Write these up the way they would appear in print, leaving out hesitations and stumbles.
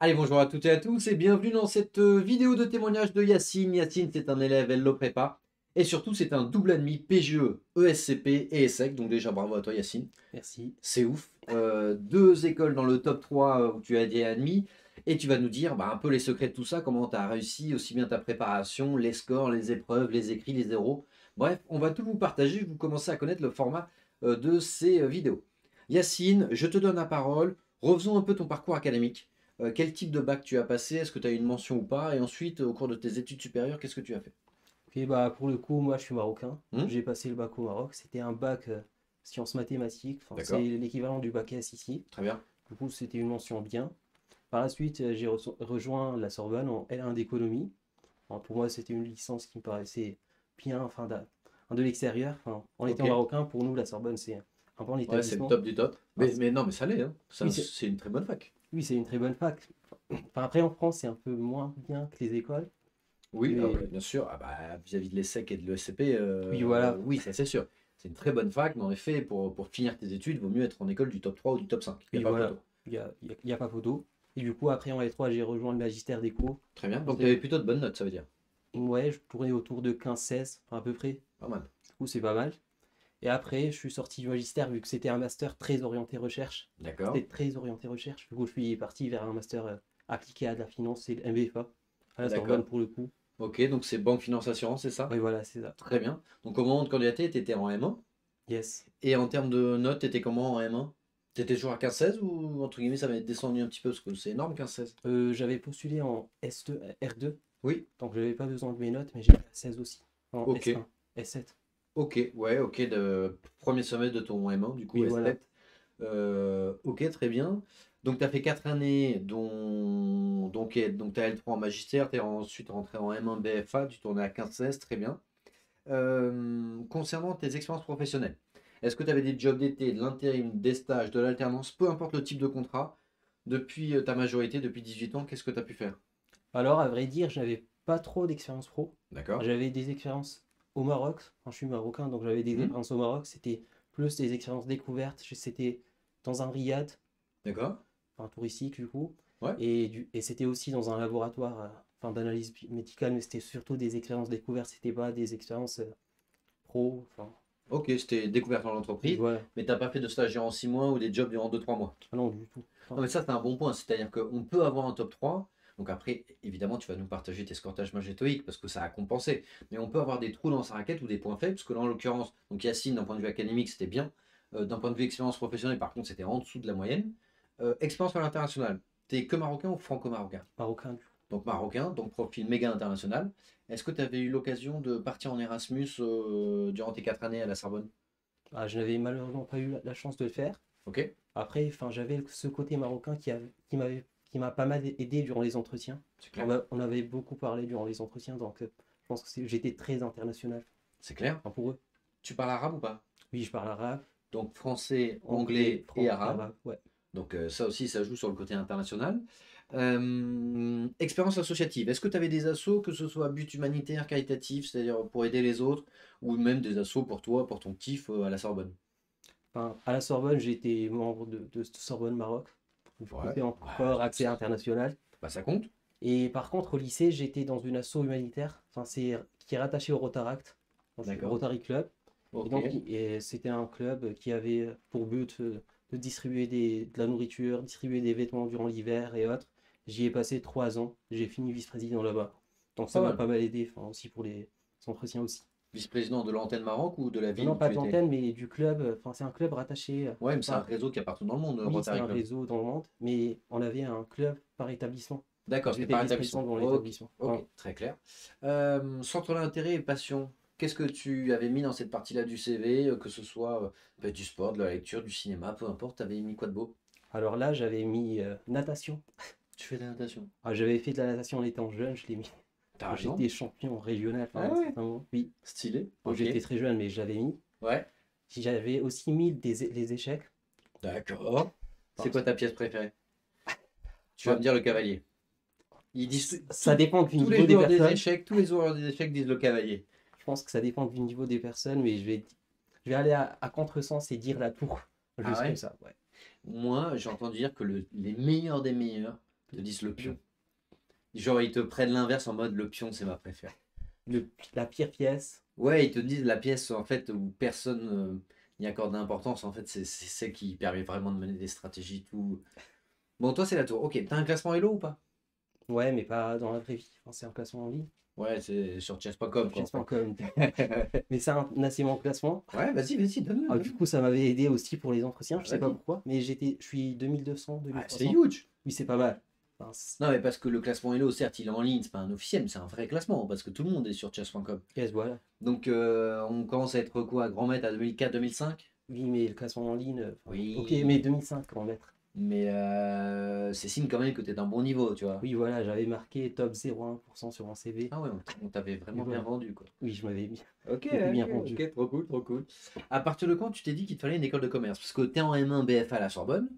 Allez, bonjour à toutes et à tous et bienvenue dans cette vidéo de témoignage de Yacine. Yacine, c'est un élève Hello Prépa et surtout, c'est un double admis PGE, ESCP et ESSEC. Donc, déjà, bravo à toi, Yacine. Merci. C'est ouf. Deux écoles dans le top 3 où tu as été admis et tu vas nous dire un peu les secrets de tout ça, comment tu as réussi aussi bien ta préparation, les scores, les épreuves, les écrits, les zéros. Bref, on va tout vous partager. Vous commencez à connaître le format de ces vidéos. Yacine, je te donne la parole. Refaisons un peu ton parcours académique. Quel type de bac tu as passé? Est-ce que tu as eu une mention ou pas? Et ensuite, au cours de tes études supérieures, qu'est-ce que tu as fait? Ok, bah pour le coup, moi je suis marocain. Hmm. J'ai passé le bac au Maroc. C'était un bac sciences mathématiques. Enfin, c'est D'accord, l'équivalent du bac S ici. très bien. Du coup, c'était une mention bien. Par la suite, j'ai rejoint la Sorbonne en L1 d'économie. Enfin, pour moi, c'était une licence qui me paraissait bien, enfin, de l'extérieur. Enfin, en Ok. étant marocain, pour nous, la Sorbonne, c'est un bon Ouais, c'est le établissement. top du top. Enfin, Mais non, mais ça l'est, hein. oui, c'est C'est une très bonne fac. oui, c'est une très bonne fac. Enfin, après, en France, c'est un peu moins bien que les écoles. Oui, ah Mais ouais, bien sûr. Ah bah, vis-à-vis de l'ESSEC et de l'ESCP, oui, voilà. oui, ça c'est sûr. C'est une très bonne fac, mais en effet, pour finir tes études, il vaut mieux être en école du top 3 ou du top 5. Il n'y Oui, a pas voilà. photo. Il y a pas photo. Et du coup, après, en L3, j'ai rejoint le magistère d'éco. Très bien. Donc, tu avais C'était, plutôt de bonnes notes, ça veut dire. ouais, je tournais autour de 15-16, enfin, à peu près. Pas mal. Du coup, c'est pas mal. Et après, je suis sorti du magistère vu que c'était un master très orienté recherche. D'accord. C'était très orienté recherche. Du coup, je suis parti vers un master appliqué à de la finance, c'est le MBFA, à la Sorbonne D'accord. pour le coup. Ok, donc c'est banque, finance, assurance, c'est ça? Oui, voilà, c'est ça. Très bien. Donc, au moment de candidater, tu étais en M1. Yes. Et en termes de notes, t'étais comment en M1? T'étais toujours à 15-16 ou entre guillemets ça va être descendu un petit peu parce que c'est énorme 15-16? J'avais postulé en S2, R2, Oui, donc j'avais pas besoin de mes notes, mais j'étais à 16 aussi. En ok, S1, S7. ok, ouais, ok, de premier semestre de ton M1, du coup Oui, voilà. S7. Ok, très bien. Donc tu as fait 4 années, donc tu as L3 en magistère, tu es ensuite rentré en M1 BFA, tu tournais à 15-16, très bien. Concernant tes expériences professionnelles, est-ce que tu avais des jobs d'été, de l'intérim, des stages, de l'alternance, peu importe le type de contrat, depuis ta majorité, depuis 18 ans, qu'est-ce que tu as pu faire? Alors, à vrai dire, j'avais pas trop d'expérience pro. D'accord. J'avais des expériences au Maroc. Enfin, je suis marocain, donc j'avais des Hmm. expériences au Maroc. C'était plus des expériences découvertes. C'était dans un riad, D'accord. enfin touristique du coup. Ouais. Et c'était aussi dans un laboratoire enfin, d'analyse médicale, mais c'était surtout des expériences découvertes. C'était pas des expériences pro. Enfin, Ok, c'était découvert dans oui, l'entreprise, voilà. mais t'as pas fait de stage durant 6 mois ou des jobs durant 2-3 mois. Ah non, du tout. Non, Enfin, mais ça, c'est un bon point. C'est-à-dire qu'on peut avoir un top 3. Donc après, évidemment, tu vas nous partager tes scortages magétoïques parce que ça a compensé. Mais on peut avoir des trous dans sa raquette ou des points faibles. Parce que là, en l'occurrence, donc Yacine, d'un point de vue académique, c'était bien. D'un point de vue expérience professionnelle, par contre, c'était en dessous de la moyenne. Expérience à l'international. T'es que marocain ou franco-marocain? marocain, du coup. Donc marocain, donc profil méga international. Est-ce que tu avais eu l'occasion de partir en Erasmus durant tes 4 années à la Sorbonne? Ah, je n'avais malheureusement pas eu la chance de le faire. Ok, Après, enfin, j'avais ce côté marocain qui m'a pas mal aidé durant les entretiens. c'est clair. On avait beaucoup parlé durant les entretiens, donc je pense que j'étais très international. C'est clair. Enfin, pour eux. Tu parles arabe ou pas? Oui, je parle arabe, Donc français, anglais, anglais et arabe. arabe, ouais. Donc ça aussi, ça joue sur le côté international. Expérience associative. Est-ce que tu avais des assos, que ce soit à but humanitaire, caritatif, c'est-à-dire pour aider les autres, ou même des assos pour toi, pour ton kiff à la Sorbonne? Enfin, à la Sorbonne, j'ai été membre de Sorbonne Maroc. Du coup, Ouais, c'est ouais, encore accès international. bah ça compte. Et par contre, au lycée, j'étais dans une asso humanitaire, enfin, qui est rattaché au Rotaract, D'accord. Rotary Club. Et Ok. donc, c'était un club qui avait pour but de distribuer de la nourriture, distribuer des vêtements durant l'hiver et autres. J'y ai passé 3 ans. J'ai fini vice-président là-bas. Donc, ça Pas m'a mal. pas mal aidé, enfin, aussi pour les entretiens aussi. Vice-président de l'antenne Maroc ou de la Non, ville non, où pas tu de étais? l'antenne, mais du club. Enfin, c'est un club rattaché Ouais, mais c'est un par. réseau qui a partout dans le monde, Oui, c'est Rotary un Club. réseau dans le monde, mais on avait un club par établissement. D'accord, Donc, c'était j'étais par vice-président établissement. dans Ok, l'établissement. ok, Enfin, très clair. Centre d'intérêt et passion. Qu'est-ce que tu avais mis dans cette partie-là du CV, que ce soit du sport, de la lecture, du cinéma, peu importe, tu avais mis quoi de beau? alors là, j'avais mis natation. Tu fais de la natation. Ah, j'avais fait de la natation en étant jeune, je l'ai mis. T'as raison. J'étais champion régional enfin, Ah à un ouais, certain moment. Oui, stylé. bon, Ok. j'étais très jeune, mais je l'avais mis. Ouais, J'avais aussi mis les échecs. d'accord. C'est Enfin, quoi ta pièce préférée? Tu vas me bah, dire le cavalier. Ils disent ça dépend du tous les niveau des joueurs des personnes. échecs, tous les joueurs des échecs disent le cavalier. Je pense que ça dépend du niveau des personnes, mais je vais aller à contresens et dire la tour. Ah Juste comme ouais? ça, ouais. Moi, j'ai entendu dire que les meilleurs des meilleurs Ils te disent le pion. Genre, ils te prennent l'inverse en mode le pion, c'est ma préférée. La pire pièce. Ouais, ils te disent la pièce en fait où personne n'y accorde d'importance. En fait, c'est celle qui permet vraiment de mener des stratégies, tout. Bon, toi, c'est la tour. Ok, t'as un classement Elo ou pas? Ouais, mais pas dans la vraie vie. Enfin, c'est un classement en ligne. Ouais, c'est sur chess.com Sur quoi en fait. chess.com. Mais c'est un assez bon classement. Ouais, vas-y, donne-le. Ah, du coup, ça m'avait aidé aussi pour les entretiens. Ah, Je sais pas vas-y. pourquoi. Mais je suis 2200, Ah, c'est 2300. huge. Oui, c'est pas mal. Enfin, Non, mais parce que le classement Elo, certes, il est en ligne, c'est pas un officiel, mais c'est un vrai classement parce que tout le monde est sur chess.com. yes, voilà. Donc, on commence à être quoi, grand maître à 2004-2005? Oui, mais le classement en ligne. Enfin, ok, Oui. mais 2005 en mettre. Mais c'est signe quand même que t'es d'un bon niveau, tu vois. Oui, voilà, j'avais marqué top 0,1% sur mon CV. Ah ouais, on t'avait vraiment bien voilà. vendu, quoi. Oui, je m'avais mis. Ok, J'étais bien ok, vendu. ok, trop cool, trop cool. À partir de quand tu t'es dit qu'il te fallait une école de commerce? Parce que t'es en M1 BFA à la Sorbonne.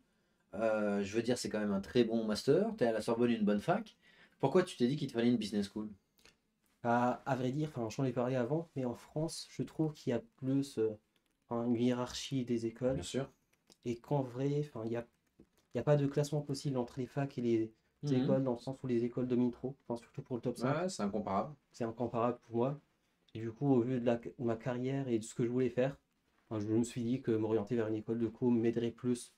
Je veux dire, c'est quand même un très bon master. T'es à la Sorbonne, une bonne fac. Pourquoi tu t'es dit qu'il te fallait une business school? À vrai dire, enfin, j'en ai parlé avant, mais en France, je trouve qu'il y a plus une hiérarchie des écoles Bien sûr. et qu'en vrai, enfin, il y a pas de classement possible entre les facs et les Mhm. écoles, dans le sens où les écoles dominent trop, enfin, surtout pour le top 5. Ouais, c'est incomparable. C'est incomparable pour moi. Et du coup, au vu de ma carrière et de ce que je voulais faire, enfin, je me suis dit que m'orienter vers une école de co m'aiderait plus.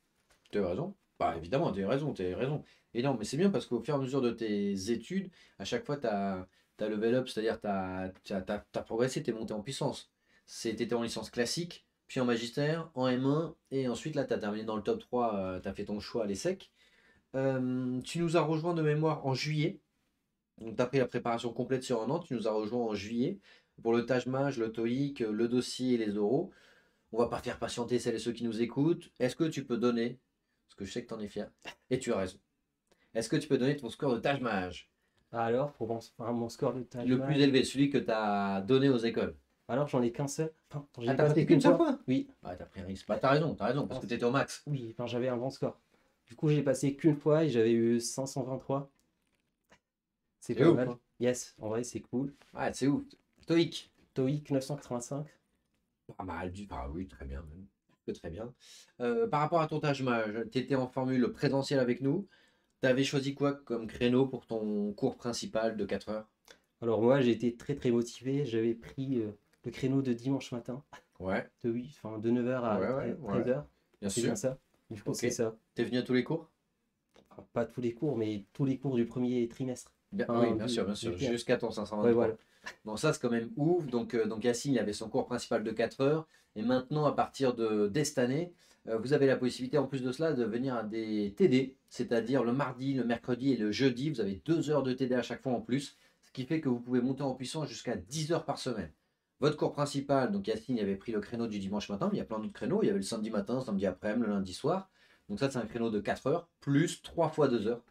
Tu as raison. Bah évidemment, tu as raison, tu as raison. Et non, mais c'est bien parce qu'au fur et à mesure de tes études, à chaque fois, tu as level up, c'est-à-dire tu as progressé, tu es monté en puissance. Tu étais en licence classique, puis en magistère, en M1, et ensuite là, tu as terminé dans le top 3, tu as fait ton choix à l'ESSEC. Tu nous as rejoint de mémoire en juillet. Donc tu as pris la préparation complète sur un an, tu nous as rejoint en juillet pour le Taj Mahal, le TOEIC, le dossier et les oraux. On va pas faire patienter celles et ceux qui nous écoutent. Est-ce que tu peux donner, parce que je sais que tu en es fier, et tu as raison, est-ce que tu peux donner ton score de Taj Mahal? Alors, pour mon score de Taj Le plus Mahal, élevé, celui que tu as donné aux écoles. alors j'en ai qu'un seul. Enfin, Ah, j'ai t'as passé passé qu'une qu'une seule fois. fois? Oui, Ah, t'as pris un risque. Bah, t'as raison, parce enfin, que tu étais au max. oui, enfin, j'avais un bon score. Du coup, j'ai passé qu'une fois et j'avais eu 523. C'est C'est pas ouf, mal. hein. Yes, en vrai, c'est cool. Ouais, c'est ouf. TOEIC. TOEIC 985. Pas mal, ah oui, très bien même. Que très bien. Par rapport à ton Taj Mahal, tu étais en formule présentielle avec nous. Tu avais choisi quoi comme créneau pour ton cours principal de 4 heures? Alors moi, j'ai été très très motivé. J'avais pris le créneau de dimanche matin, Ouais, de 9h à ouais, 13h. bien C'est bien sûr. ça. Du coup, Ok. c'est ça. T'es venu à tous les cours? Enfin, pas tous les cours, mais tous les cours du premier trimestre. Bien, oui, Enfin, bien du sûr, terme. jusqu'à ton Ouais, voilà. 523. Bon, ça, c'est quand même ouf. Donc Yacine, il avait son cours principal de 4 heures. Et maintenant, à partir dès cette année, vous avez la possibilité, en plus de cela, de venir à des TD, c'est-à-dire le mardi, le mercredi et le jeudi. Vous avez 2 heures de TD à chaque fois en plus, ce qui fait que vous pouvez monter en puissance jusqu'à 10 heures par semaine. Votre cours principal, donc Yacine, il avait pris le créneau du dimanche matin, mais il y a plein d'autres créneaux. Il y avait le samedi matin, samedi après-midi, le lundi soir. Donc ça, c'est un créneau de 4 heures, plus 3 fois 2 heures.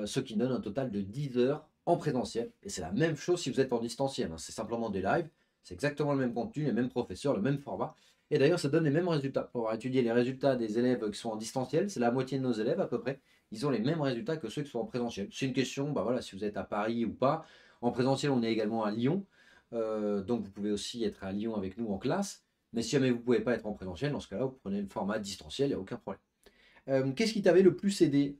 Ce qui donne un total de 10 heures en présentiel. Et c'est la même chose si vous êtes en distanciel, hein. C'est simplement des lives, c'est exactement le même contenu, les mêmes professeurs, le même format. Et d'ailleurs, ça donne les mêmes résultats. Pour avoir étudié les résultats des élèves qui sont en distanciel, c'est la moitié de nos élèves à peu près. Ils ont les mêmes résultats que ceux qui sont en présentiel. C'est une question, bah voilà, si vous êtes à Paris ou pas. En présentiel, on est également à Lyon. Donc vous pouvez aussi être à Lyon avec nous en classe. Mais si jamais vous ne pouvez pas être en présentiel, dans ce cas-là, vous prenez le format distanciel, il n'y a aucun problème. Qu'est-ce qui t'avait le plus aidé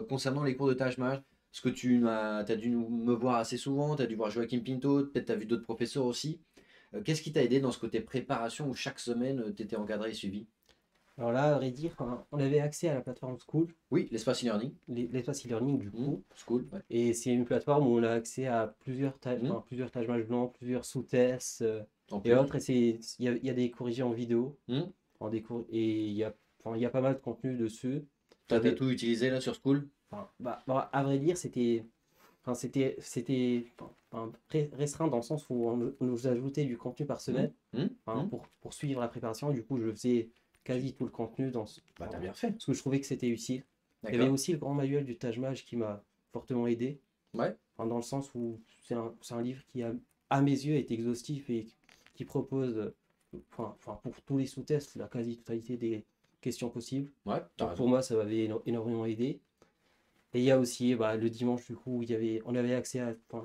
concernant les cours de Taj Mahal? Parce que tu as dû me voir assez souvent, tu as dû voir Joachim Pinto, peut-être tu as vu d'autres professeurs aussi. Qu'est-ce qui t'a aidé dans ce côté préparation où chaque semaine tu étais encadré et suivi? Alors là, à vrai dire, on avait accès à la plateforme School, Oui, l'espace e-learning. l'espace e-learning du coup. School, ouais. Et c'est une plateforme où on a accès à Hmm, plusieurs Taj Mahal blancs, plusieurs sous-tests en et plus. autres. Et il y a des corrigés en vidéo, Hmm. et il y a pas mal de contenu dessus. Toi, tu as J'avais, tout utilisé là sur School? à vrai dire, c'était restreint dans le sens où on nous ajoutait du contenu par Hmm, semaine, hmm, hmm. pour suivre la préparation. Du coup, je faisais quasi tout le contenu Bah, t'as bien fait. parce que je trouvais que c'était utile. Il y avait D'accord. aussi le grand manuel du Taj Mahal qui m'a fortement aidé, Ouais. dans le sens où c'est un livre qui, à mes yeux, est exhaustif et qui propose, pour tous les sous-tests, la quasi-totalité des questions possibles. Ouais, t'as Donc pour raison. moi, ça m'avait énormément aidé. Et il y a aussi le dimanche, du coup, où on avait accès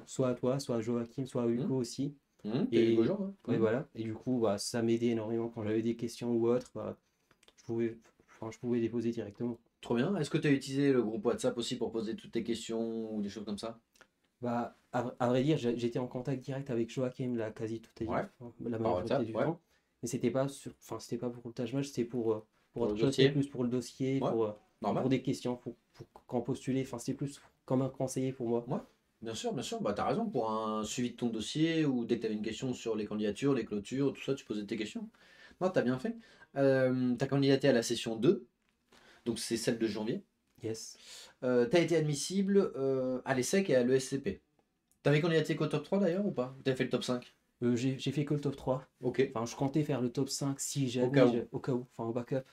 soit à toi, soit à Joachim, soit à Hmm, Hugo aussi. T'as eu beau Et, jour, hein. ouais, Hmm. voilà. Et du coup, ça m'aidait énormément quand j'avais des questions ou autres. Je pouvais les poser directement. Trop bien. Est-ce que tu as utilisé le groupe WhatsApp aussi pour poser toutes tes questions ou des choses comme ça? Bah, à vrai dire, j'étais en contact direct avec Joachim la Ouais, la par majorité WhatsApp, du ouais. temps. Mais c'était pas pour le Taj Mahal, c'était pour Pour le autre chose, c'était dossier? plus pour le dossier, Ouais, pour normal. des questions, pour qu'en postuler. Enfin, c'était plus comme un conseiller pour moi. Ouais, bien sûr, bien sûr. Bah, tu as raison, pour un suivi de ton dossier ou dès que tu avais une question sur les candidatures, les clôtures, tout ça, tu posais tes questions. Non, tu as bien fait. Tu as candidaté à la session 2, donc c'est celle de janvier. Yes. Tu as été admissible à l'ESSEC et à l'ESCP. T'avais candidaté qu'au top 3 d'ailleurs ou pas? T'avais fait le top 5? J'ai fait que le top 3. Ok, Enfin, je comptais faire le top 5 si au cas jamais, où. au cas où, enfin au backup.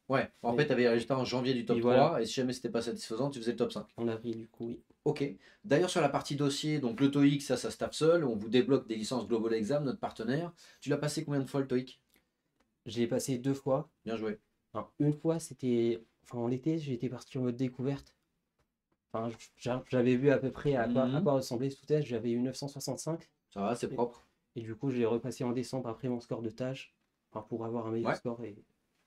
Ouais, en fait, Mais, tu avais les résultats en janvier du oui, top voilà, 3 et si jamais c'était pas satisfaisant, tu faisais le top 5. en avril, du coup, oui. Ok. D'ailleurs, sur la partie dossier, donc le TOEIC, ça se tape seul. On vous débloque des licences Global Exam, notre partenaire. Tu l'as passé combien de fois le TOEIC? Je l'ai passé 2 fois. Bien joué. Alors, une fois, c'était. Enfin, en été, j'étais parti en mode découverte. Enfin, j'avais vu à peu près à Mhm. quoi ressemblait ce test. J'avais eu 965. Ça va, c'est Et, propre. et du coup, je l'ai repassé en décembre après mon score de tâche. Enfin, pour avoir un meilleur Ouais. score. Et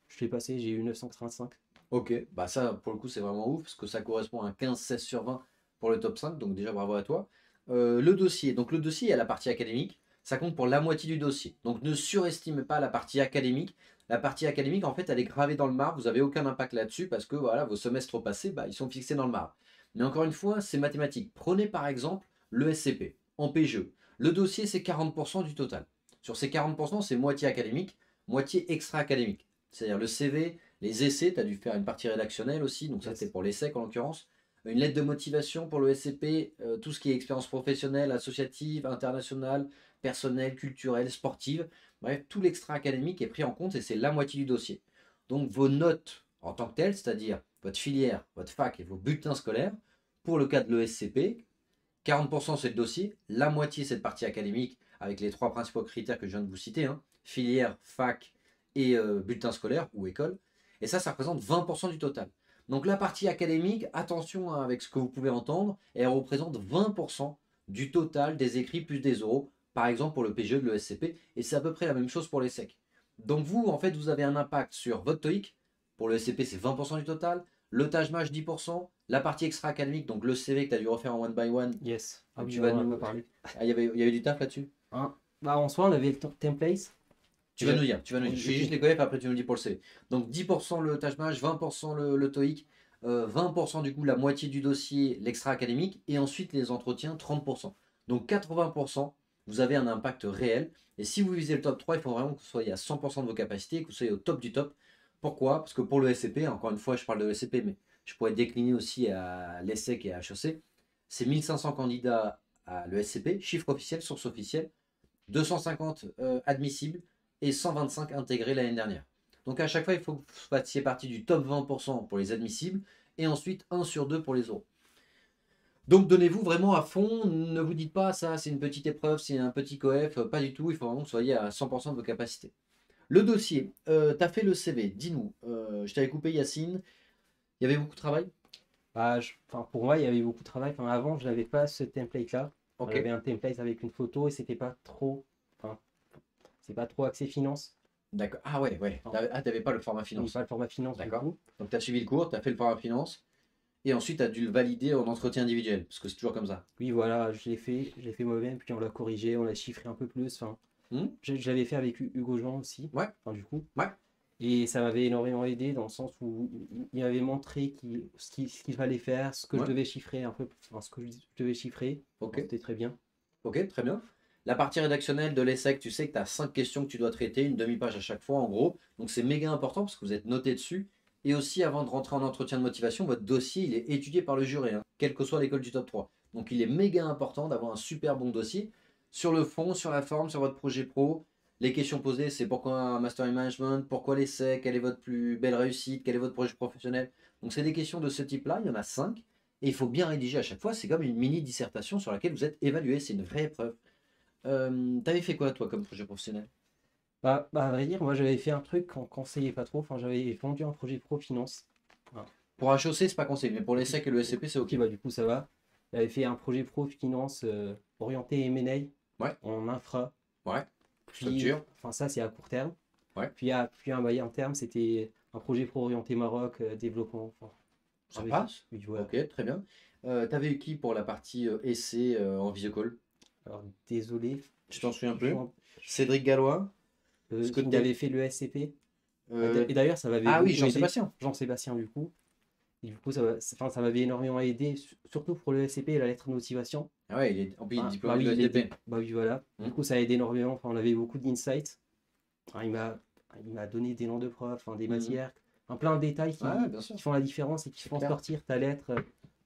je l'ai passé, j'ai eu 935. Ok. Bah ça, pour le coup, c'est vraiment ouf parce que ça correspond à un 15-16 sur 20 pour le top 5. Donc déjà, bravo à toi. Le dossier. Donc le dossier, il y a la partie académique. Ça compte pour la moitié du dossier. Donc ne surestimez pas la partie académique. La partie académique, en fait, elle est gravée dans le marbre. Vous n'avez aucun impact là-dessus parce que voilà, vos semestres passés, bah, ils sont fixés dans le marbre. Mais encore une fois, c'est mathématique. Prenez par exemple le SCP en PGE. Le dossier, c'est 40% du total. Sur ces 40%, c'est moitié académique, moitié extra-académique. C'est-à-dire le CV, les essais, tu as dû faire une partie rédactionnelle aussi, donc ça c'était Yes. pour l'essai en l'occurrence. Une lettre de motivation pour le SCP, tout ce qui est expérience professionnelle, associative, internationale, personnelle, culturelle, sportive. Bref, tout l'extra académique est pris en compte et c'est la moitié du dossier. Donc vos notes en tant que telles, c'est-à-dire votre filière, votre fac et vos bulletins scolaires, pour le cas de l'ESCP, 40% c'est le dossier, la moitié c'est la partie académique avec les trois principaux critères que je viens de vous citer, hein, filière, fac et bulletin scolaire ou école. Et ça représente 20% du total. Donc la partie académique, attention hein, avec ce que vous pouvez entendre, elle représente 20% du total des écrits plus des oraux, par exemple pour le PGE de l'ESCP, et c'est à peu près la même chose pour les SEC. Donc vous, en fait, vous avez un impact sur votre TOEIC, pour le SCP c'est 20% du total, le TAJMAJ 10%, la partie extra-académique, donc le CV que tu as dû refaire en one by one, Yes. Ah oui, tu on vas en a pas nous... parlé. Ah, il y avait du taf là-dessus. Hein. Bah, en soi, on avait le template. Tu vas nous dire, tu vas nous dire. Oui, Je fais juste ok. les coefs, après tu nous dis pour le CV. Donc 10% le TAJMAJ, 20% le TOEIC, 20% du coup la moitié du dossier, l'extra académique, et ensuite les entretiens, 30%. Donc 80%, vous avez un impact réel. Et si vous visez le top 3, il faut vraiment que vous soyez à 100% de vos capacités, que vous soyez au top du top. Pourquoi? Parce que pour le SCP, encore une fois, je parle de l'ESCP, mais je pourrais décliner aussi à l'ESSEC et à HEC. C'est 1500 candidats à l'ESCP, chiffre officiel, source officielle, 250 admissibles et 125 intégrés l'année dernière. Donc à chaque fois, il faut que vous fassiez partie du top 20% pour les admissibles et ensuite 1 sur 2 pour les oraux. Donc donnez-vous vraiment à fond, ne vous dites pas ça c'est une petite épreuve, c'est un petit coef, pas du tout, il faut vraiment que vous soyez à 100% de vos capacités. Le dossier, tu as fait le CV, dis-nous, je t'avais coupé Yacine, il y avait beaucoup de travail? Bah, enfin, pour moi, il y avait beaucoup de travail. Enfin, avant, je n'avais pas ce template-là. Enfin, Ok, j'avais un template avec une photo et c'était pas trop. Enfin, c'est pas trop axé finance. d'accord. Ah ouais, ouais. Non, T'avais pas le format oui, pas finance. le format finance du D'accord. coup. Donc tu as suivi le cours, tu as fait le format finance, et ensuite tu as dû le valider en entretien individuel, parce que c'est toujours comme ça. Oui, voilà, je l'ai fait moi-même, puis on l'a corrigé, on l'a chiffré un peu plus. Enfin, Hmm. je l'avais fait avec Hugo Jean aussi. Ouais, Enfin, du coup. ouais, Et ça m'avait énormément aidé dans le sens où il m'avait montré ce qu'il fallait faire, ce que je ouais. devais chiffrer un peu, enfin, ce que je devais chiffrer. Ok, Enfin, c'était très bien. ok, très bien. La partie rédactionnelle de l'ESSEC, tu sais que tu as 5 questions que tu dois traiter, une demi-page à chaque fois en gros. Donc c'est méga important parce que vous êtes noté dessus. Et aussi, avant de rentrer en entretien de motivation, votre dossier, il est étudié par le jury, hein, quelle que soit l'école du top 3. Donc il est méga important d'avoir un super bon dossier sur le fond, sur la forme, sur votre projet pro. Les questions posées, c'est pourquoi un Master in Management, pourquoi l'essai, quelle est votre plus belle réussite, quel est votre projet professionnel. Donc c'est des questions de ce type-là, il y en a 5. Et il faut bien rédiger à chaque fois, c'est comme une mini dissertation sur laquelle vous êtes évalué, c'est une vraie épreuve. T'avais fait quoi toi comme projet professionnel? Bah, à vrai dire, moi j'avais fait un truc qu'on conseillait pas trop. Enfin, j'avais vendu un projet pro finance. Voilà. Pour HEC, c'est pas conseillé, mais pour l'ESSEC et le SCP, c'est Ok, ok. bah du coup ça va. J'avais fait un projet pro finance orienté M&A Ouais, en infra. ouais, Puis, structure, enfin ça c'est à court terme. ouais. Puis un moyen terme, c'était un projet pro orienté Maroc, développement. Enfin, Ça avec, passe. oui, voilà. Ok, très bien. T'avais eu qui pour la partie essai en visio-call? Alors, désolé, Tu t'en souviens je suis plus? un- Cédric Gallois? Ce il avait côté. fait le SCP. Euh, Et d'ailleurs, ça m'avait Ah oui, beaucoup aidé, Jean-Sébastien. Jean-Sébastien, du coup. Et du coup, enfin, ça m'avait énormément aidé, surtout pour le SCP et la lettre de motivation. Ah ouais, il est en plus Ah, bah diplômé de oui, l'ESDP. bah oui, voilà. Du Hmm. coup, ça a aidé énormément. Enfin, on avait beaucoup d'insights. Enfin, il m'a donné des noms de profs, enfin, des Mhm. matières, plein de détails Ouais, bien sûr, qui font la différence et qui c'est font clair. sortir ta lettre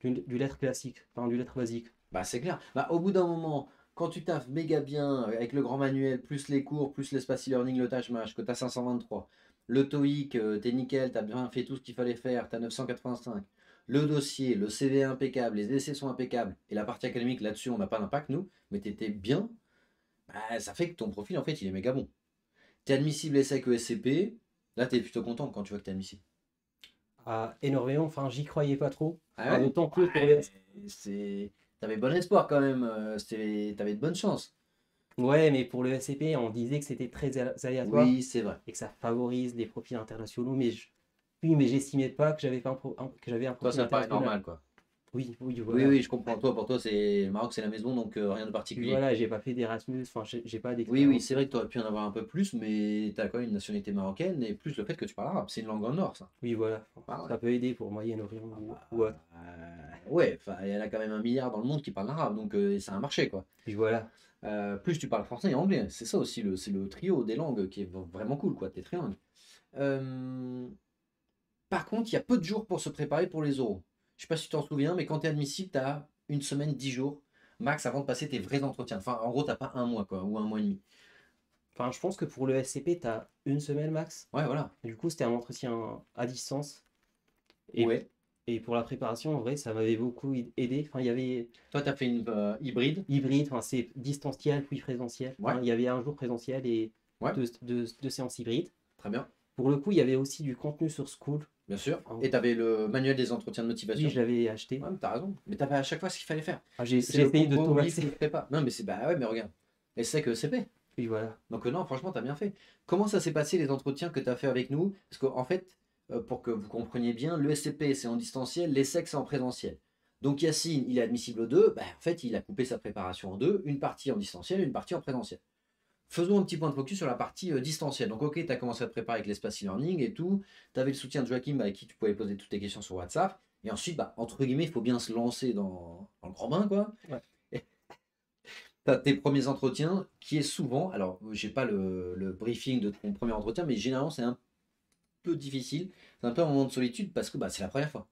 du lettre classique, enfin, du lettre basique. Bah c'est clair. Bah, au bout d'un moment, quand tu taffes méga bien avec le grand manuel, plus les cours, plus l'espace e-learning, le tâche-mâche, que tu as 523, le TOEIC, t'es nickel, t'as bien fait tout ce qu'il fallait faire, t'as 985, le dossier, le CV est impeccable, les essais sont impeccables, et la partie académique là-dessus, on n'a pas d'impact, nous, mais t'étais bien, bah, ça fait que ton profil, en fait, il est méga bon. T'es admissible ESSEC ou SCP, là, t'es plutôt content quand tu vois que t'es admissible. Ah, énormément, enfin, j'y croyais pas trop. Ah Enfin, ouais? d'autant plus pour Ouais, c'est... T'avais bon espoir quand même, t'avais de bonnes chances. Ouais, mais pour le SCP, on disait que c'était très aléatoire Oui, c'est vrai. et que ça favorise les profils internationaux, oui, mais j'estimais pas que j'avais pas que j'avais un Toi, profil ça te paraît international. normal, quoi. Oui, oui, Oui, voilà. oui, je comprends. Toi, pour toi, c'est le Maroc, c'est la maison, donc rien de Puis particulier. voilà, j'ai pas fait d'Erasmus, enfin, j'ai pas Oui, oui, d'expérience. c'est vrai que tu aurais pu en avoir un peu plus, mais tu as quand même une nationalité marocaine et plus le fait que tu parles arabe. C'est une langue en or, ça. Oui, voilà, Ah ouais. ça peut aider pour Moyen-Orient Ah ou autre. bah, ouais, enfin, il y en a quand même 1 milliard dans le monde qui parlent arabe, donc c'est un marché, quoi. Puis voilà. Plus tu parles français et anglais, c'est ça aussi, c'est le trio des langues qui est vraiment cool, quoi, tes triangles. Euh, Par contre, il y a peu de jours pour se préparer pour les oraux. Je sais pas si tu t'en souviens, mais quand tu es admissible, tu as une semaine, 10 jours, max, avant de passer tes vrais entretiens. Enfin, en gros, t'as pas un mois, quoi, ou un mois et demi. Enfin, je pense que pour le SCP, t'as une semaine max. Ouais, voilà. Du coup, c'était un entretien à distance. Et, Ouais. et pour la préparation, en vrai, ça m'avait beaucoup aidé. Enfin, il y avait Toi, tu as fait une hybride. hybride, enfin, c'est distanciel puis présentiel. Ouais, Enfin, il y avait un jour présentiel et ouais, deux séances hybrides. très bien, Pour le coup, il y avait aussi du contenu sur School. bien sûr. Enfin, Et tu avais le manuel des entretiens de oui, motivation. je l'avais acheté. Ouais, mais t'as raison. Mais t'avais à chaque fois ce qu'il fallait faire. Ah, C'est j'ai le essayé de tout combo livre maxer. de prépa. Non, mais c'est bah ouais, mais regarde. Et c'est que CP. Oui, voilà. Donc non, franchement, t'as bien fait. Comment ça s'est passé les entretiens que tu as fait avec nous? Parce qu'en fait, pour que vous compreniez bien, le SCP c'est en distanciel, l'ESSEC c'est en présentiel. Donc Yacine, il est admissible aux deux. Bah, en fait, il a coupé sa préparation en deux, une partie en distanciel, une partie en présentiel. Faisons un petit point de focus sur la partie distancielle. Donc, ok, tu as commencé à te préparer avec l'espace e-learning et tout. Tu avais le soutien de Joachim avec qui tu pouvais poser toutes tes questions sur WhatsApp. Et ensuite, bah, entre guillemets, il faut bien se lancer dans le grand bain, quoi. Ouais. Tu as tes premiers entretiens qui est souvent, alors, j'ai pas le briefing de ton premier entretien, mais généralement, c'est un peu difficile. C'est un peu un moment de solitude parce que bah, c'est la première fois.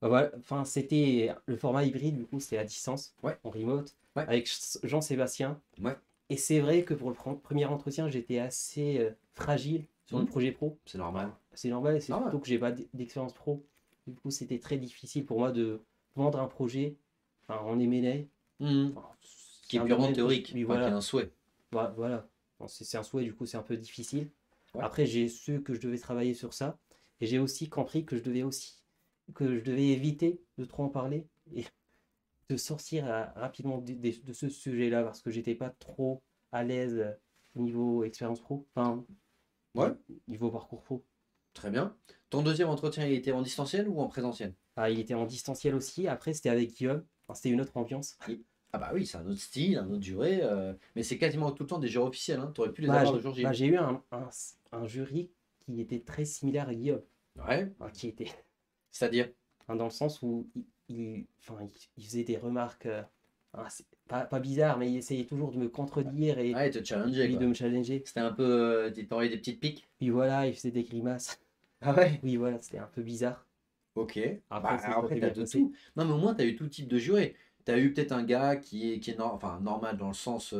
Bah, voilà. Enfin, c'était le format hybride, du coup, c'était à distance, Ouais, en remote, ouais, avec Jean-Sébastien. ouais. Et c'est vrai que pour le premier entretien, j'étais assez fragile sur le Hmm, projet pro. c'est normal. C'est normal, et c'est Ah ouais. surtout que j'ai pas d'expérience pro. Du coup, c'était très difficile pour moi de vendre un projet enfin, en M&A. Hmm. Enfin, Qui c'est est un purement domaine que théorique, oui, enfin, qui est voilà. un souhait. Voilà. Bon, c'est un souhait, du coup, c'est un peu difficile. Ouais. Après, j'ai su que je devais travailler sur ça. Et j'ai aussi compris que je devais éviter de trop en parler et de sortir rapidement de ce sujet-là parce que j'étais pas trop à l'aise niveau expérience pro, enfin, Ouais, niveau parcours pro. très bien. Ton deuxième entretien, il était en distanciel ou en présentiel? Ah, il était en distanciel aussi. Après, c'était avec Guillaume. Enfin, c'était une autre ambiance. Ah bah oui, c'est un autre style, un autre durée, mais c'est quasiment tout le temps des jeux officiels, hein. Tu aurais pu les Bah, avoir le jour J. j'ai eu un jury qui était très similaire à Guillaume. Ouais, Enfin, qui était c'est-à-dire. enfin, dans le sens où enfin, il faisait des remarques c'est pas bizarres, mais il essayait toujours de me contredire et Ouais, te challenger, oui, de quoi. me challenger. C'était un peu. T'aurais des petites piques. Puis voilà, il faisait des grimaces. Ah ouais? Oui, voilà, c'était un peu bizarre. Ok. Après, Bah ça après, s'est t'as bien de passé. tout. Non, mais au moins, t'as eu tout type de juré. T'as eu peut-être un gars qui est enfin, normal dans le sens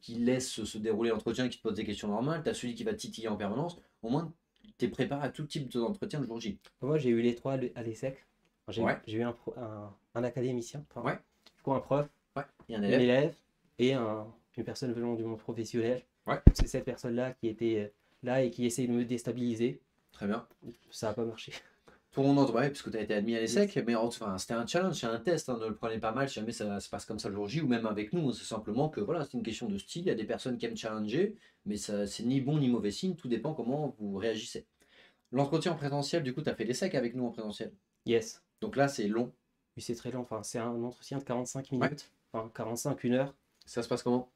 qui laisse se dérouler l'entretien, qui te pose des questions normales. T'as celui qui va te titiller en permanence. Au moins, t'es préparé à tout type d'entretien le jour J. Moi, j'ai eu les trois à l'ESSEC. Enfin, Ouais, j'ai eu un académicien, enfin, ouais, du coup, un prof, ouais. Il y a un une élève. élève et une personne venant du monde professionnel. Ouais, C'est cette personne-là qui était là et qui essayait de me déstabiliser. très bien. Ça n'a pas marché. Ton autre, ouais, puisque tu as été admis à l'ESSEC, mais enfin, c'était un challenge, c'est un test, hein, ne le prenez pas mal si jamais ça se passe comme ça le jour J, ou même avec nous, c'est simplement que voilà, c'est une question de style, il y a des personnes qui aiment challenger, mais ça, c'est ni bon ni mauvais signe, tout dépend comment vous réagissez. L'entretien en présentiel, du coup, tu as fait l'ESSEC avec nous en présentiel. Yes. Donc là, c'est long. Oui, c'est très long. Enfin, c'est un entretien de 45 Ouais. minutes. Enfin, 45, 1 heure. Ça se passe comment?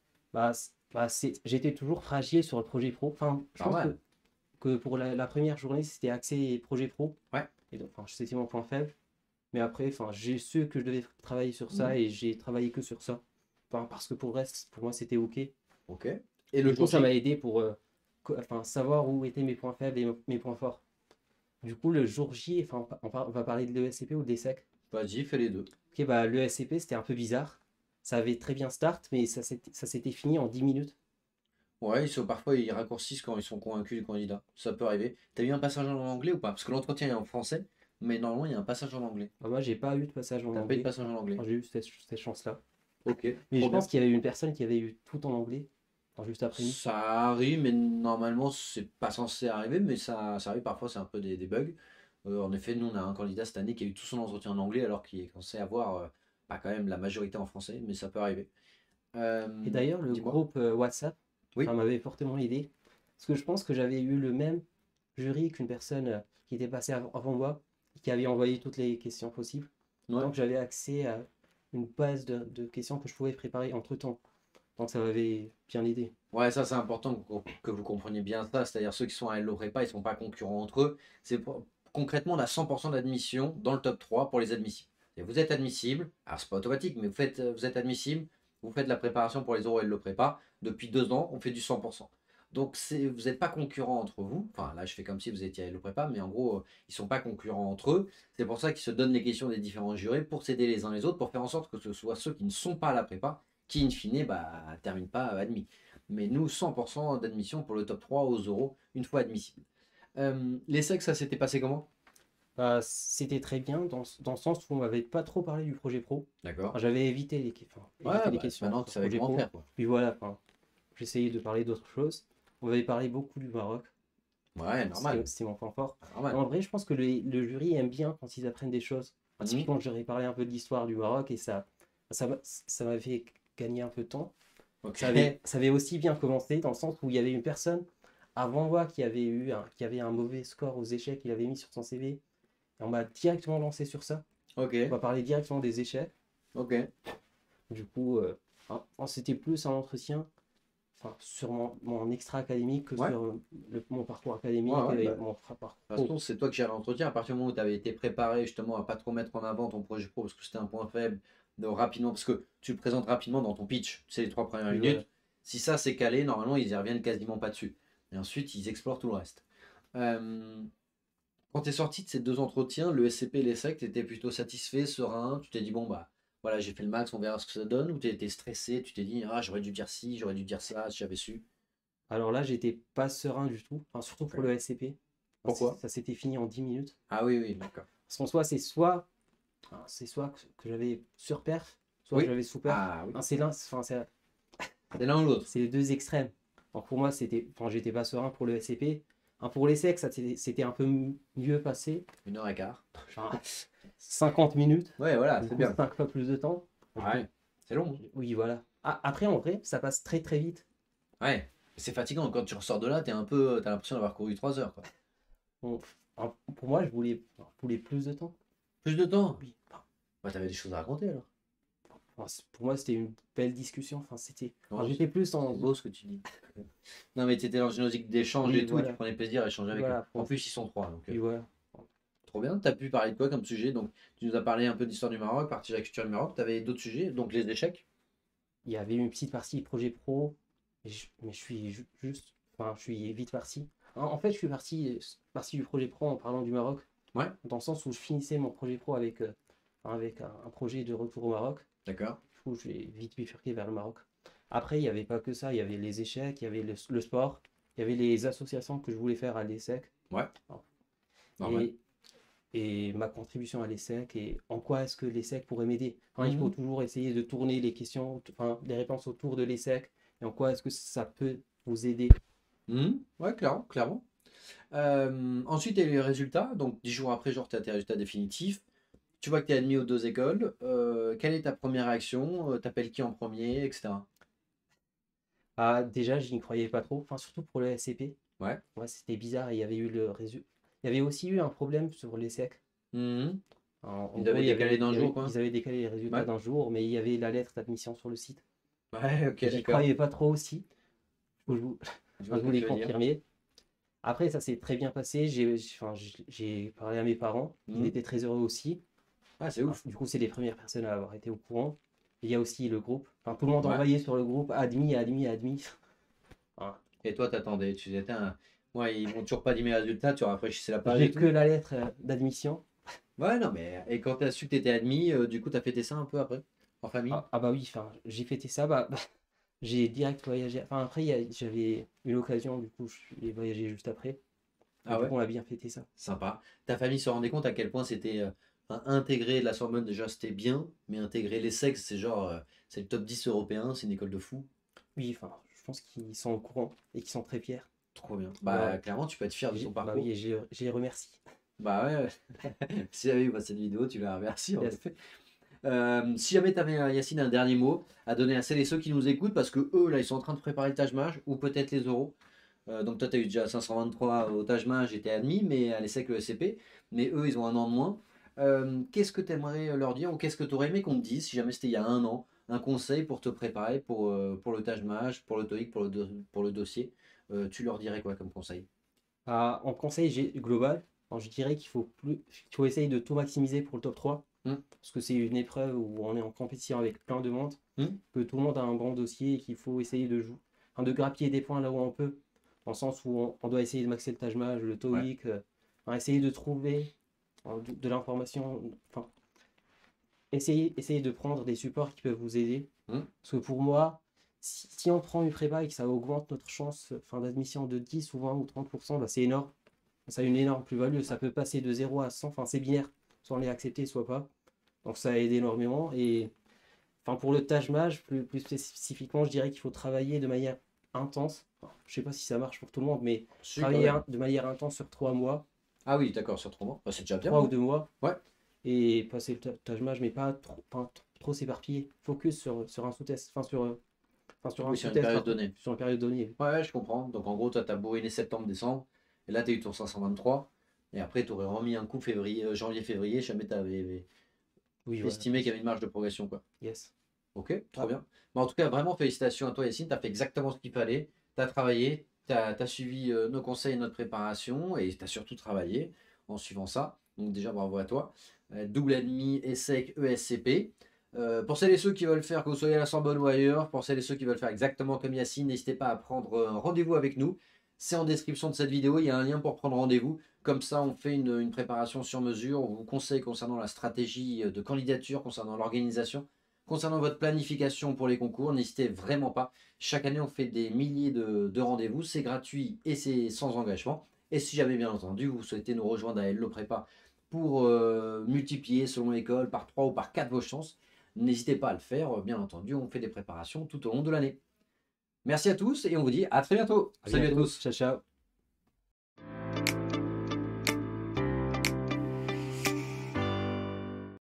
J'étais toujours fragile sur le projet pro. Enfin, je pense Normal. que pour la première journée, c'était axé projet pro. Ouais. Et donc, enfin, c'était mon point faible. Mais après, enfin, j'ai su que je devais travailler sur ça Mhm. et j'ai travaillé que sur ça. Enfin, parce que pour le reste, pour moi, c'était OK. Ok. Et le Du coup, jour ça m'a J? aidé pour enfin, savoir où étaient mes points faibles et mes points forts. Du coup, le jour J, enfin, on va parler de l'ESCP ou de l'ESSEC. Vas-y, fais les deux. Ok, bah, l'ESCP, c'était un peu bizarre. Ça avait très bien start, mais ça s'était fini en 10 minutes. Ouais, parfois ils raccourcissent quand ils sont convaincus du candidat. Ça peut arriver. T'as eu un passage en anglais ou pas? Parce que l'entretien est en français, mais normalement il y a un passage en anglais. Bah, moi, j'ai pas eu de passage en T'as pas eu de anglais. passage en anglais. Enfin, j'ai eu cette chance-là. Ok, Mais je trop pense bien. qu'il y avait une personne qui avait eu tout en anglais, enfin, juste après nous. Ça arrive, mais normalement c'est pas censé arriver, mais ça arrive parfois, c'est un peu des bugs. En effet, nous on a un candidat cette année qui a eu tout son entretien en anglais alors qu'il est censé avoir pas quand même la majorité en français, mais ça peut arriver. Et d'ailleurs, le Dis-moi. groupe WhatsApp, enfin, Oui. m'avait fortement aidé. Parce que je pense que j'avais eu le même jury qu'une personne qui était passée avant moi, qui avait envoyé toutes les questions possibles. Ouais. Donc j'avais accès à une base de questions que je pouvais préparer entre-temps. Donc ça m'avait bien aidé. Ouais, ça c'est important que vous compreniez bien ça, c'est-à-dire ceux qui sont à Hello Prépa, ils sont pas concurrents entre eux. Concrètement, on a 100% d'admission dans le top 3 pour les admissibles. Et vous êtes admissible, alors c'est pas automatique, mais vous êtes admissible, vous faites la préparation pour les oraux Hello Prépa. Depuis 2 ans, on fait du 100%. Donc vous n'êtes pas concurrents entre vous. Enfin là, je fais comme si vous étiez à Hello Prépa, mais en gros, ils sont pas concurrents entre eux. C'est pour ça qu'ils se donnent les questions des différents jurés pour s'aider les uns les autres, pour faire en sorte que ce soit ceux qui ne sont pas à la prépa qui, in fine, bah, terminent pas admis. Mais nous, 100% d'admission pour le top 3 aux euros, une fois admissible. Les sexes, ça s'était passé comment? Bah, c'était très bien dans le sens où on m'avait pas trop parlé du projet pro. D'accord. Enfin, j'avais évité Ouais, les bah, questions maintenant sur tu le savais projet comment pro. faire, quoi. Puis voilà, enfin, j'essayais de parler d'autres choses. On m'avait parlé beaucoup du Maroc. Ouais, normal. C'était mon point fort. Et Normal. en vrai, je pense que le jury aime bien quand ils apprennent des choses. Enfin, Mhm. typiquement, j'aurais parlé un peu de l'histoire du Maroc et ça m'avait fait gagner un peu de temps. Ok. Ça avait aussi bien commencé dans le sens où il y avait une personne avant moi qui avait un mauvais score aux échecs qu'il avait mis sur son CV. Et on m'a directement lancé sur ça. Ok. On m'a parlé directement des échecs. Ok. Du coup, c'était plus un entretien enfin, sur mon extra académique que Ouais. sur mon parcours Ouais, académique ouais, et bah. De mon toute parcours pro. façon, c'est toi qui gères l'entretien. À partir du moment où tu avais été préparé justement à pas trop mettre en avant ton projet pro parce que c'était un point faible, de rapidement, parce que tu le présentes rapidement dans ton pitch, c'est les 3 premières minutes. Voilà. Si ça c'est calé, normalement ils y reviennent quasiment pas dessus. Et ensuite ils explorent tout le reste. Euh, Quand tu es sorti de ces deux entretiens, le SCP et l'ESSEC, tu étais plutôt satisfait, serein, tu t'es dit bon bah voilà j'ai fait le max, on verra ce que ça donne, ou tu étais stressé, tu t'es dit ah j'aurais dû dire ci, j'aurais dû dire ça, si j'avais su. Alors là, j'étais pas serein du tout, enfin, surtout Ok. pour le SCP. Enfin, Pourquoi? ça s'était fini en 10 minutes. Ah oui, oui, d'accord. Parce qu'en soi, c'est soit que j'avais sur-perf, soit que Oui. j'avais sous-perf. Ah oui. Enfin, enfin, C'est l'un ou l'autre. c'est les deux extrêmes. Donc pour moi, enfin, j'étais pas serein pour le SCP. Pour les sexes, c'était un peu mieux passé. 1 h 15. Genre 50 minutes, Ouais, voilà, du c'est coup bien. 5 fois plus de temps. Ouais, c'est long. Oui, voilà. Après, en vrai, ça passe très très vite. Ouais. C'est fatigant. Quand tu ressors de là, t'as l'impression d'avoir couru 3 heures, quoi. Bon, pour moi, je voulais plus de temps. Plus de temps. Oui. Bah, t'avais des choses à raconter alors. Pour moi, c'était une belle discussion. Non, J'étais plus c'est en. beau ce que tu dis. Non, mais t'étais dans une logique d'échange Oui, et tout, et tu voilà. prenais plaisir à échanger avec eux. Voilà. En plus, ils sont trois, donc Oui, voilà. trop bien. T'as pu parler de quoi comme sujet? Donc, tu nous as parlé un peu d'histoire du Maroc, partie de la culture du Maroc. T'avais d'autres sujets, donc les échecs. Il y avait une petite partie projet pro, mais je suis juste. Enfin, je suis vite parti. En fait, je suis parti du projet pro en parlant du Maroc, Ouais, dans le sens où je finissais mon projet pro avec un projet de retour au Maroc. d'accord. Du coup, j'ai vite bifurqué vers le Maroc. Après, il n'y avait pas que ça. Il y avait les échecs, il y avait le sport, il y avait les associations que je voulais faire à l'ESSEC. Ouais, normal. Et, et ma contribution à l'ESSEC et en quoi est-ce que l'ESSEC pourrait m'aider. Enfin, il faut Mhm. toujours essayer de tourner les questions, enfin, les réponses autour de l'ESSEC et en quoi est-ce que ça peut vous aider. Mhm. Ouais, clairement, clairement. Ensuite, il y a eu les résultats. Donc, 10 jours après, genre, tu as tes résultats définitifs. Tu vois que tu es admis aux deux écoles. Quelle est ta première réaction? T'appelles qui en premier, etc. Déjà, je n'y croyais pas trop, enfin, surtout pour le SCP. Ouais. Ouais, c'était bizarre, il y avait eu le résultat. Il y avait aussi eu un problème sur les secs. Mhm. En Ils gros, avaient décalé d'un jour, quoi. ils avaient décalé les résultats Ouais. d'un jour, mais il y avait la lettre d'admission sur le site. Ouais, ok, J'y d'accord. croyais pas trop aussi. Je, vous- Je enfin, vois je ce que voulais tu veux dire. confirmer. Après, ça s'est très bien passé. J'ai parlé à mes parents. Ils Mhm. étaient très heureux aussi. Ah, c'est Ah, ouf. du coup, c'est les premières personnes à avoir été au courant. Il y a aussi le groupe. Enfin, tout le monde a Ouais. envoyé sur le groupe admis, admis, admis. Voilà. Et toi, t'attendais. Tu disais, tiens, moi, ils m'ont toujours pas dit mes résultats. Tu rafraîchissais la page et J'ai que tout. la lettre d'admission. Ouais, non, mais. Et quand t'as su que t'étais admis, du coup, t'as fêté ça un peu après, en famille? Ah bah oui, enfin, j'ai fêté ça. J'ai direct voyagé. Enfin, après, j'avais une occasion, du coup, je suis voyagé juste après. Et Ah du coup, ouais? on a bien fêté ça. Sympa. Ta famille se rendait compte à quel point c'était. Enfin, intégrer la Sorbonne, déjà, c'était bien. Mais intégrer les sexes, c'est genre. C'est le top 10 européen. C'est une école de fou. Oui, enfin, je pense qu'ils sont au courant et qu'ils sont très fiers. Trop bien. Bah, Bah, clairement, tu peux être fier de ton bah oui, parcours. et j'ai les remercie. Bah ouais. Si jamais il voit cette vidéo, tu la remercies, en Yes. effet. Si jamais tu avais, Yacine, un dernier mot à donner à celles et ceux qui nous écoutent, parce que eux, là, ils sont en train de préparer le Taj Mahal, ou peut-être les euros. Donc toi, tu as eu déjà 523 au Taj Mahal, j'étais admis, mais à l'ESSEC, le SCP. Mais eux, ils ont un an de moins. Qu'est-ce que tu aimerais leur dire, ou qu'est-ce que tu aurais aimé qu'on te dise, si jamais c'était il y a un an, un conseil pour te préparer pour le Taj Mahal, pour le TOEIC, pour le dossier. Tu leur dirais quoi comme conseil? Ah, en conseil global, alors, je dirais qu'il faut essayer de tout maximiser pour le top 3. Hum, Parce que c'est une épreuve où on est en compétition avec plein de monde, hum, que tout le monde a un bon dossier et qu'il faut essayer de jouer, enfin, de grappiller des points là où on peut, dans le sens où on doit essayer de maxer le Taj Mahal, le ouais, TOEIC, enfin, essayer de trouver de l'information, enfin, essayer de prendre des supports qui peuvent vous aider. hum, Parce que pour moi, si on prend une prépa et que ça augmente notre chance d'admission de 10 ou 20 ou 30%, bah, c'est énorme. Ça a une énorme plus-value. Ça peut passer de 0 à 100. Enfin, c'est binaire. Soit on est accepté, soit pas. Donc ça aide énormément. Et enfin, pour le Taj Mahal, plus spécifiquement, je dirais qu'il faut travailler de manière intense. Enfin, je sais pas si ça marche pour tout le monde, mais si, quand travailler même. de manière intense sur 3 mois, Ah oui, d'accord, sur 3 mois. Bah, c'est déjà bien, 3 ou hein. 2 mois, Ouais. et passer le Taj Mahal, mais pas trop s'éparpiller. Focus sur un sous-test, sur un Oui, sur une sous-test période donnée. sur une période donnée. Ouais, ouais, je comprends. Donc en gros, toi, t'as bourriné septembre, décembre, et là, t'as eu ton 523, et après, t'aurais remis un coup février, janvier, février, jamais t'avais Oui, voilà. estimé qu'il y avait une marge de progression, quoi. Yes. Ok, trop Ah, bien. Mais en tout cas, vraiment, félicitations à toi, Yacine. T'as fait exactement ce qu'il fallait. T'as travaillé, t'as suivi nos conseils et notre préparation, et t'as surtout travaillé en suivant ça. Donc déjà, bravo à toi. Double admis, ESSEC, ESCP. Pour celles et ceux qui veulent faire, que vous soyez à la Sorbonne ou ailleurs, pour celles et ceux qui veulent faire exactement comme Yacine, n'hésitez pas à prendre un rendez-vous avec nous. C'est en description de cette vidéo, il y a un lien pour prendre rendez-vous. Comme ça, on fait une préparation sur mesure. On vous conseille concernant la stratégie de candidature, concernant l'organisation, concernant votre planification pour les concours. N'hésitez vraiment pas. Chaque année, on fait des milliers de rendez-vous. C'est gratuit et c'est sans engagement. Et si jamais, bien entendu, vous souhaitez nous rejoindre à Hello Prépa pour multiplier selon l'école par 3 ou par 4 vos chances, n'hésitez pas à le faire. Bien entendu, on fait des préparations tout au long de l'année. Merci à tous et on vous dit à très bientôt. à Salut à bientôt. tous. Ciao, ciao.